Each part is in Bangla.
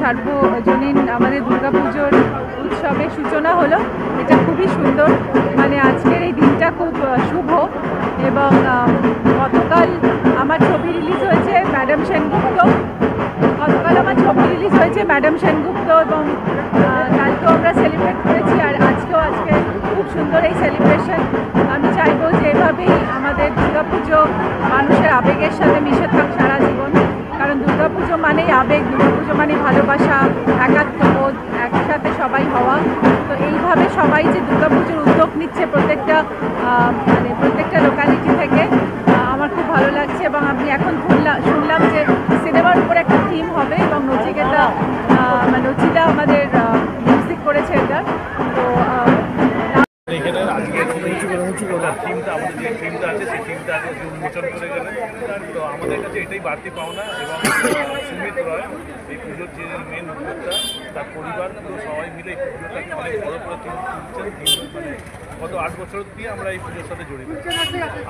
সার্বজনীন আমাদের দুর্গাপুজোর উৎসবের সূচনা হলো। এটা খুবই সুন্দর, মানে আজকের এই দিনটা খুব শুভ। এবং গতকাল আমার ছবি রিলিজ হয়েছে ম্যাডাম সেনগুপ্ত, এবং কালকেও আমরা সেলিব্রেট করেছি, আর আজকে খুব সুন্দর এই সেলিব্রেশন। আমি চাইবো যে এভাবেই আমাদের দুর্গাপুজো মানুষের আবেগের সাথে মিশে থাক সারা জীবন, কারণ দুর্গাপুজো মানেই আবেগ, দুর্গাপুজো মানে ভালোবাসা, একাত্মবোধ, একসাথে সবাই হওয়া। তো এইভাবে সবাই যে দুর্গাপুজোর উদ্যোগ নিচ্ছে প্রত্যেকটা লোকালিটি থেকে, আমার খুব ভালো লাগছে। এবং আমি এখন শুনলাম যে সিনেমার উপর একটা থিম হবে, এবং নচিতা আমাদের মিউজিক করেছে এটা। তো এখানে আজকে থিমটা আমাদের যে থিমটা আছে সেই থিমটা আজকে উন্মোচন করে গেলেন। তো আমাদের কাছে এটাই বাড়তি পাওনা। এবং সুমিত রয় এই পুজোর যে মেন উদ্যোক্তা, তার পরিবার তো সবাই মিলে এই পুজোটাকে অনেক বড় করে তুলছেন। মানে গত 8 বছর দিয়ে আমরা এই পুজোর সাথে জড়িত।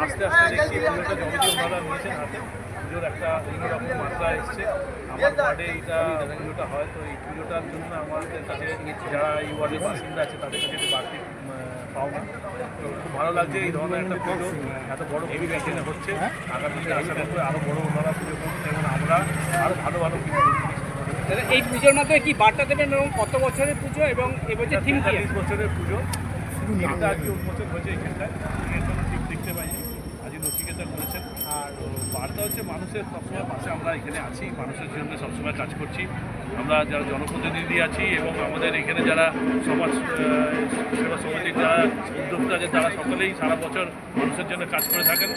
আস্তে আস্তে দেখছি এই পুজোটা যতদিন ওনারা নিয়েছেন হাতে, পুজোর একটা অন্যরকম মাত্রা এসছে। আমার ওয়ার্ডে এইটা পুজোটা হয়, তো এই পুজোটার জন্য আমাদের কাছে যারা এই ওয়ার্ডের বাসিন্দা আছে তাদের কাছে একটু বাড়তি পাওনা। তো খুব ভালো লাগছে এই ধরনের একটা পুজো এত বড় ভূমিকা এখানে হচ্ছে। আগামী দিনে আশা করবো আরও বড় ওনারা পুজো করবেন এবং আমরা আরও ভালো ভালো পুজো। এই পুজোর মাধ্যমে কি বার্তা দেবেন এবং কত বছরের পুজো এবং এবছর থিম 30 বছরের পুজো, থিমটা আজকে উন্মোচন হয়েছে এখানটায়। এর জন্য থিম দেখতে পাইনি, আজকে নচিকেতা করেছেন। আর বার্তা হচ্ছে মানুষের সবসময় পাশে আমরা এখানে আছি, মানুষের জন্য সবসময় কাজ করছি। আমরা যারা জনপ্রতিনিধি আছি এবং আমাদের এখানে যারা সমাজ সেবা সমিতির যারা উদ্যোক্তা আছে, তারা সকলেই সারা বছর মানুষের জন্য কাজ করে থাকেন,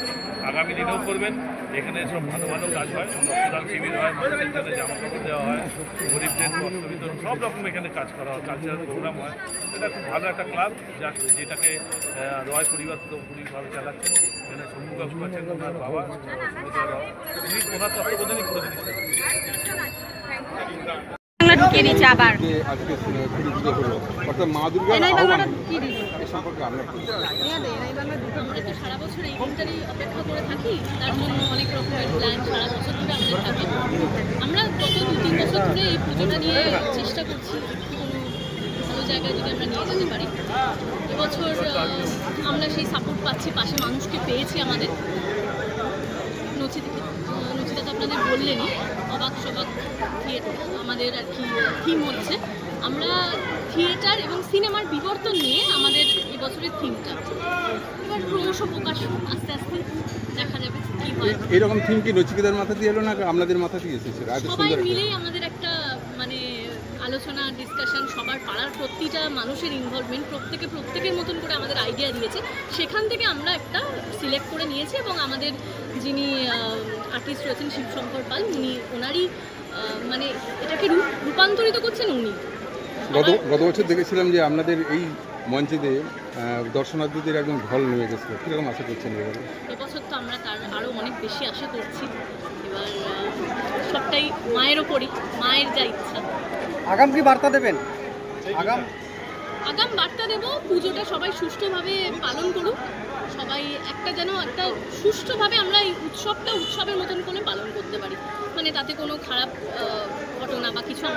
আগামী দিনেও করবেন। এখানে সব ভালো ভালো কাজ হয়, রক্তদান শিবির হয়, মানুষের জন্য জামা কাপড় দেওয়া হয়, গরিবদের বস্ত্র বিতরণ, সব রকম এখানে কাজ করা হয়, কালচারাল প্রোগ্রাম হয়। এটা খুব ভালো একটা ক্লাব, যেটাকে রয় পরিবার পুরোপুরিভাবে চালাচ্ছেন। এখানে সম্মুখবাবু আছেন, ওনার বাবা উনি ওনার তত্ত্বাবধানেই পুরো জিনিসটা ঢুকিয়ে দিচ্ছে আবার। সারা বছর এই দিনটারই অপেক্ষা করে থাকি, তার জন্য অনেক রকমের প্ল্যান সারা বছর ধরে আমাদের থাকে। আমরা গত 2-3 বছর ধরে এই পুজোটা নিয়ে চেষ্টা করছি কোনো ভালো জায়গায় যদি আমরা নিয়ে যেতে পারি। এবছর আমরা সেই সাপোর্ট পাচ্ছি, পাশে মানুষকে পেয়েছি। আমাদের নচিতা তো আপনাদের বললেনই, অবাক সবাক থিয়েটার আমাদের আর কি থিম হচ্ছে। আমরা থিয়েটার এবং সিনেমার বিবর্তন নিয়ে আমাদের এবছরের থিমটা। এবার ক্রমশ প্রকাশ আস্তে আস্তে দেখা যাবে কি হয়। এরকম থিম কি নচিকেতার মাথা দিয়ে এলো না আপনাদের মাথা দিয়ে এসেছে? সবাই মিলেই আমাদের একটা মানে আলোচনা, ডিসকাশন, সবার পাড়ার প্রতিটা মানুষের ইনভলভমেন্ট, প্রত্যেকের মতন করে আমাদের আইডিয়া দিয়েছে। সেখান থেকে আমরা একটা সিলেক্ট করে নিয়েছি এবং আমাদের যিনি আর্টিস্ট রয়েছেন শিবশঙ্কর পাল, ওনারই মানে এটাকে রূপান্তরিত করছেন উনি। গত বছর দেখেছিলাম যে আপনাদের এই মঞ্চেতে দর্শনার্থীদের একদম ঢল নেমে গেছিল, কীরকম আশা করছেন এবারে? এবছর তো আমরা তার আরও অনেক বেশি আশা করছি। এবার সবটাই মায়ের ওপরই, মায়ের যা ইচ্ছা। আগাম কি বার্তা দেবেন? আগাম বার্তা দেব, পুজোটা সবাই সুষ্ঠুভাবে পালন করুক, সবাই একটা সুষ্ঠুভাবে আমরা এই উৎসবের মতন করে পালন করতে পারি। মানে তাতে কোনো খারাপ ঘটনা বা কিছু